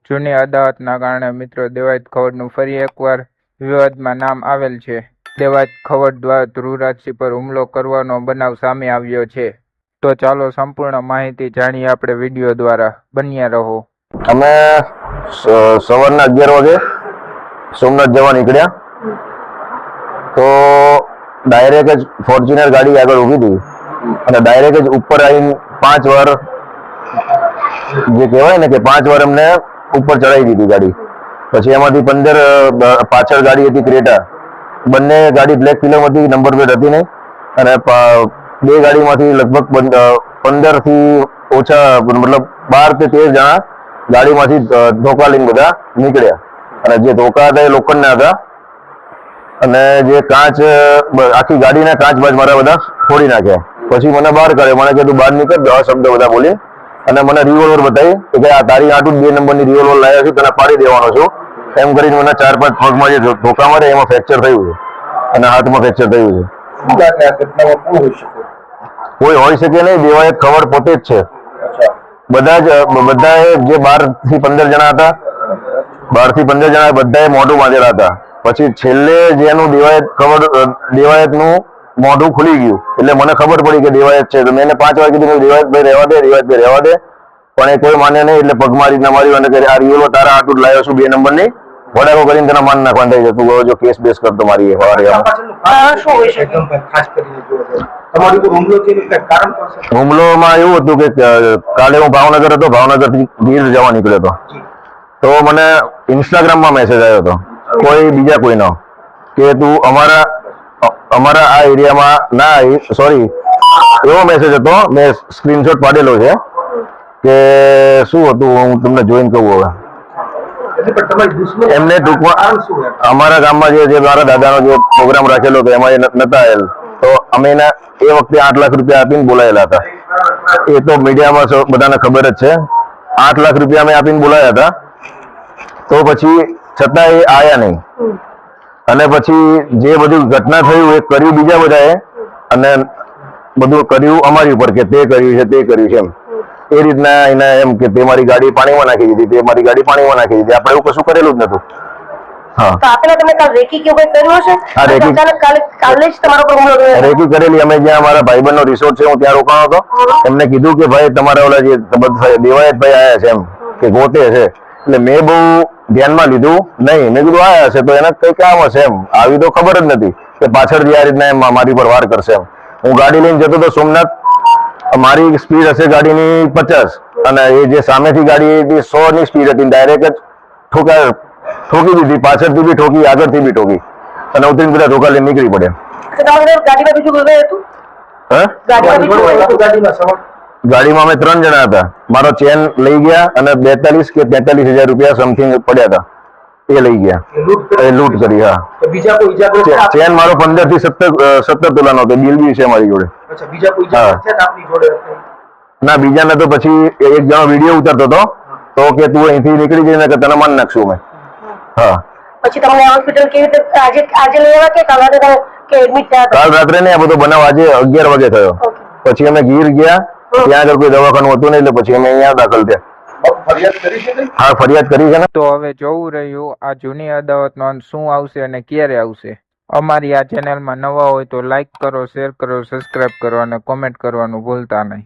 જૂની અદાવતના કારણે મિત્રો દેવાયત ખવડનું ફરી એકવાર વિવાદમાં નામ આવેલ છે. દેવાયત ખવડ દ્વારા ધ્રુવરાજસિંહ પર હુમલો કરવાનો બનાવ સામે આવ્યો છે. તો ચાલો સંપૂર્ણ માહિતી જાણીએ આપણે વિડીયો દ્વારા. બન્યા રહો. અમે સવારના 11 વાગે સોમનાથ જવા નીકળ્યા તો ડાયરેક્ટ જ ફોર્ચ્યુનર ગાડી આગળ ઊભી હતી અને ડાયરેક્ટ જ ઉપર આવીને 5 વાર જે કહેવાય ને કે 5 વાર અમને ઉપર ચડાવી દીધી ગાડી. પછી એમાંથી 15 પાછળ ગાડી હતી ક્રેટા, બંને ગાડી બ્લેક ફિલ્મ હતી, નંબર પ્લેટ હતી નહીં અને બે ગાડીમાંથી લગભગ 15 થી ઓછા મતલબ 12 થી 13 જણા ગાડીમાંથી ધોકા લઈને બધા નીકળ્યા અને જે ધોકા હતા એ લોખંડના હતા અને જે કાચ આખી ગાડીના કાચ બાજ મારા બધા ફોડી નાખ્યા. પછી મને બહાર કાઢ્યો, મને કીધું બહાર નીકળ, 10 શબ્દ બધા બોલી અને મને રિવોલ્વર બતાવી કે આ તારી આટલું 2 નંબરની રિવોલ્વર લાવ્યો છું, તને પાડી દેવાનો છું એમ કરીને મને 4-5 પગમાં જે ધોકા મારે એમાં ફ્રેક્ચર થયું છે અને હાથમાં ફ્રેક્ચર થયું છે. કોઈ હોઈ શકે નહીં, દેવાયત ખવડ પોતે જ છે. બધા જે 12 થી 15 જણા હતા, 12 થી 15 જણા બધાએ મોઢું બાંધેલા હતા. પછી છેલ્લે જેનું દેવાયતનું મોઢું ખુલી ગયું એટલે મને ખબર પડી કે દેવાયત છે. તો મેં 5 વાર કીધું દેવાયતભાઈ રહેવા દે, દેવાયતભાઈ રહેવા દે, પણ એ કોઈ માને નહીં. એટલે પગ મારી ના માર્યું અને આ રિવોલ્વર તારા આટલું લાવ્યો છું 2 નંબરની, વડાકો કરીને તેના માન નાખવાનું થઈ જતું. જો કેસ બેસ કરતો મારી હુમલોમાં એવું હતું કે કાલે હું ભાવનગર હતો, ભાવનગરથી ગીર જવા નીકળ્યો હતો તો મને ઇન્સ્ટાગ્રામમાં મેસેજ આવ્યો હતો બીજા કોઈનો કે તું અમારા આ એરિયામાં ના આવી, સોરી એવો મેસેજ હતો, મેં સ્ક્રીનશોટ પાડેલો છે કે શું હતું હું તમને જોઈને કહું. હવે એમને ટૂંકમાં અમારા ગામમાં જે મારા દાદાનો જે પ્રોગ્રામ રાખેલો હતો એમાં એ નતા આવેલ તો અમે એના એ વખતે 8 લાખ રૂપિયા આપીને બોલાયેલા હતા. એ તો મીડિયામાં બધાને ખબર જ છે. 8 લાખ રૂપિયા અમે આપીને બોલાયા હતા તો પછી છતાં એ આયા નહીં અને પછી જે બધું ઘટના થયું એ કર્યું બીજા બધાએ અને બધું કર્યું અમારી ઉપર કે તે કર્યું છે તે કર્યું છે એમ. એ રીતના એને એમ કે તે મારી ગાડી પાણીમાં નાખી દીધી, તે મારી ગાડી પાણીમાં નાખી દીધી. આપણે એવું કશું કરેલું જ નતું. રેકી કરેલી. અમે જ્યાં અમારા ભાઈબંધનો રિસોર્ટ છે હું ત્યાં રોકાણો હતો, એમને કીધું કે ભાઈ તમારા ઓલા જે દેવાયતભાઈ આયા છે એમ કે ગોતે છે. એટલે મેં બહુ ધ્યાનમાં લીધું નહીં. મેં કીધું આયા છે તો એને કઈ કામ હશે એમ. આવી તો ખબર જ નથી કે પાછળથી આ રીતના એમ મારી પર વાર કરશે એમ. હું ગાડી લઈને જતો હતો સોમનાથ, મારી સ્પીડ હશે ગાડીની 50 અને એ જે સામેથી ગાડી હતી 100 ની સ્પીડ હતી. ડાયરેક્ટ જ ઠોકી દીધી, પાછળથી બી ઠોકી, આગળથી બી ઠોકી અને ઉતરીને બધા ધોકા લઈને નીકળી પડ્યા. ગાડીમાં અમે 3 જણા હતા. મારો ચેન લઈ ગયા અને 42 કે 43,000 રૂપિયા સમથિંગ પડ્યા હતા એ લઈ ગયા, એ લૂંટ કરી. હા, ચેન મારો 15 થી 17 તોલાનો હતો, બિલ બી છે મારી જોડે. ના, બીજાને તો પછી એક જણો વિડીયો ઉતારતો હતો તો કે તું અહીંથી નીકળી જઈને કે તને માન નાખશું અમે. હા, પછી તમને હોસ્પિટલ કેવી રીતે આજે લેવા કે કાલ રાત્રે ને આ બધો બનાવ આજે 11 વાગે થયો. પછી અમે ગીર ગયા, ત્યાં આગળ કોઈ દવાખાનું હતું નહીં એટલે પછી અમે અહીંયા દાખલ થયા. હા, ફરિયાદ કરી છે ને. તો હવે જોવું રહ્યું આ જૂની અદાવતનો અંત શું આવશે અને ક્યારે આવશે. અમારી આ ચેનલમાં નવા હોય તો લાઈક કરો, શેર કરો, સબસ્ક્રાઇબ કરો અને કોમેન્ટ કરવાનું ભૂલતા નહીં.